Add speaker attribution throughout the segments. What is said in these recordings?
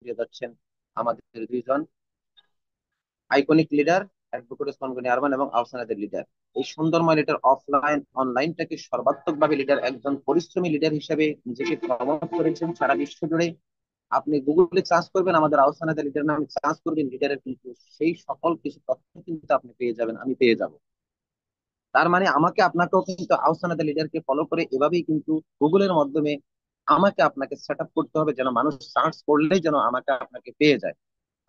Speaker 1: দিয়ে যাচ্ছেন আমাদের দুইজন iconic leader, advocate Osman Gani Arman এবং আহসানাদের লিডার। এই সুন্দরময় লিডার অফলাইন অনলাইনটাকে সর্বাত্মকভাবে লিডার, একজন পরিশ্রমী লিডার হিসেবে নিজেকে প্রমোট করেছেন সারা বিশ্ব জুড়ে। আপনি গুগলে সার্চ করবেন আমাদের আহসানাদের লিডার নামে, সার্চ করবেন লিডারের, কিন্তু সেই সকল কিছু তথ্য কিন্তু আপনি পেয়ে যাবেন, আমি পেয়ে যাব। তার মানে আমাকে আপনাকেও কিন্তু আহসানাদের লিডারকে ফলো করে এভাবেই কিন্তু গুগলের মাধ্যমে আমাকে আপনাকে সেট আপ করতে হবে, যেন মানুষ সার্চ করলেই যেন আমাকে আপনাকে পেয়ে যায়।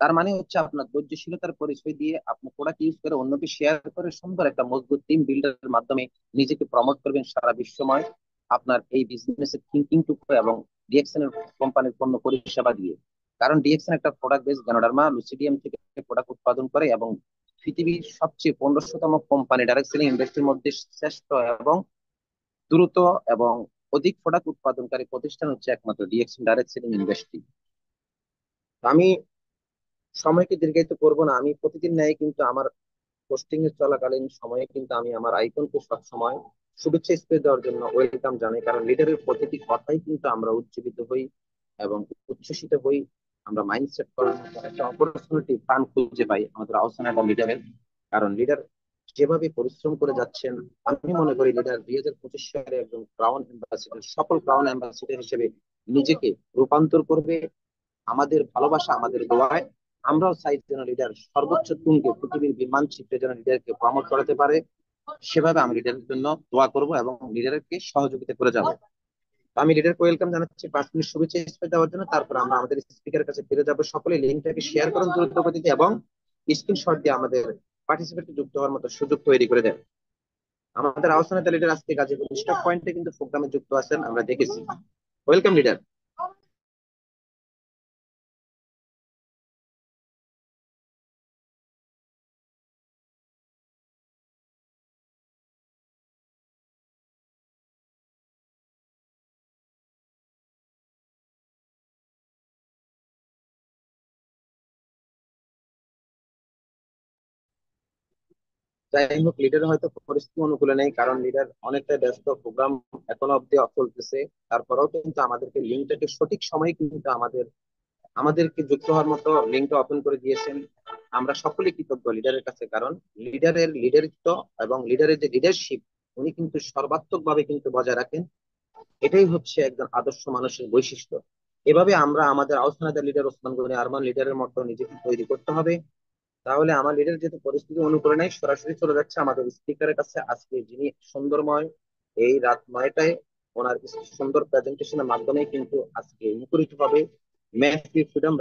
Speaker 1: তার মানে হচ্ছে আপনার ধৈর্যশীলতার পরিচয় দিয়ে আপনি প্রোডাক্ট ইউজ করে অন্যকে শেয়ার করে সুন্দর একটা মজবুত টিম বিল্ডারের মাধ্যমে নিজেকে প্রমোট করবেন সারা বিশ্বময়, আপনার এই বিজনেসের থিঙ্কিং টুকু এবং ডিএক্সএন এর কোম্পানির পণ্য পরিষেবা দিয়ে। কারণ ডিএক্সএন একটা প্রোডাক্ট বেস গ্যানোডার্মা লুসিডিয়াম থেকে প্রোডাক্ট উৎপাদন করে এবং পৃথিবীর সবচেয়ে 1500তম কোম্পানি, ডাইরেক্ট সেলিং ইন্ডাস্ট্রির মধ্যে শ্রেষ্ঠ এবং দ্রুত এবং অধিক প্রোডাক্ট উৎপাদনকারী প্রতিষ্ঠান হচ্ছে একমাত্র ডিএক্সএন ডাইরেক্ট সেলিং ইন্ডাস্ট্রি। আমি সময়কে দীর্ঘায়িত করব না, আমি প্রতিদিন ন্যায় কিন্তু আমার পোস্টিং এর চলাকালীন সময়ে কিন্তু আমি আমার আইকনকে সবসময় শুভেচ্ছা স্প্রে দেওয়ার জন্য ওয়েলকাম জানাই, কারণ লিডারের প্রতিটি কথাই কিন্তু আমরা উজ্জীবিত হই এবং উচ্ছ্বসিত হই। আমরা মাইন্ডসেট করার মতো একটা অপরচুনিটি প্ল্যান খুঁজে পাই আমাদের আহসান এবং লিডারের। কারণ লিডার যেভাবে পরিশ্রম করে যাচ্ছেন, আমি মনে করি লিডার 2025 সালে একজন ক্রাউন অ্যাম্বাসিডার, সফল ক্রাউন অ্যাম্বাসিডার হিসেবে নিজেকে রূপান্তর করবে। আমাদের ভালোবাসা, আমাদের দোয়ায় আমরাও চাই যেন লিডার সর্বোচ্চ তুঙ্গে পৃথিবীর বিমান চিত্রে যেন লিডারকে প্রমোট করাতে পারে। সেভাবে আমি লিডারের জন্য দোয়া করব এবং লিডারকে সহযোগিতা করে যাব। আমি লিডারকে ওয়েলকাম জানাচ্ছি 5 মিনিট শুভেচ্ছা স্পিচ দেওয়ার জন্য। তারপর আমরা আমাদের স্পিকারের কাছে ফিরে যাব। সকলে লিঙ্কটাকে শেয়ার করুন দ্রুত গতিতে এবং স্ক্রিনশট দিয়ে আমাদের পার্টিসিপেটকে যুক্ত হওয়ার মতো সুযোগ তৈরি করে দেন। আমাদের আলোচনা লিডার আজকে গাজীপুর স্টক পয়েন্টে কিন্তু প্রোগ্রামে যুক্ত আছেন, আমরা দেখেছি। Welcome leader. যাই হোক, লিডার হয়তো পরিস্থিতি অনুকূলে নেই, কারণ লিডার অনেকটা ব্যস্ত, প্রোগ্রাম এখনো অব্দি চলতেছে। তারপরেও কিন্তু আমাদেরকে লিঙ্কটাকে সঠিক সময়ে কিন্তু আমাদেরকে যুক্ত হওয়ার মতো লিঙ্কটা ওপেন করে দিয়েছেন। আমরা সকলে কৃতজ্ঞ লিডারের কাছে, কারণ লিডারের লিডারিত্ব এবং লিডারের যে লিডারশিপ, উনি কিন্তু সর্বাত্মক ভাবে কিন্তু বজায় রাখেন। এটাই হচ্ছে একজন আদর্শ মানুষের বৈশিষ্ট্য। এভাবে আমরা আমাদের আওসনাদার লিডার ওসমান গনি আরমান লিডারের মতো নিজেকে তৈরি করতে হবে। তাহলে আমার লিডার যেহেতু পরিস্থিতি অনুকূলে নাই, সরাসরি চলে যাচ্ছে আমাদের স্পিকারের কাছে, আজকে যিনি সুন্দরময় এই রাত 9টায় ওনার সুন্দর প্রেজেন্টেশনের মাধ্যমে কিন্তু আজকে মুখরিত হবে ম্যাচ ফ্রিডম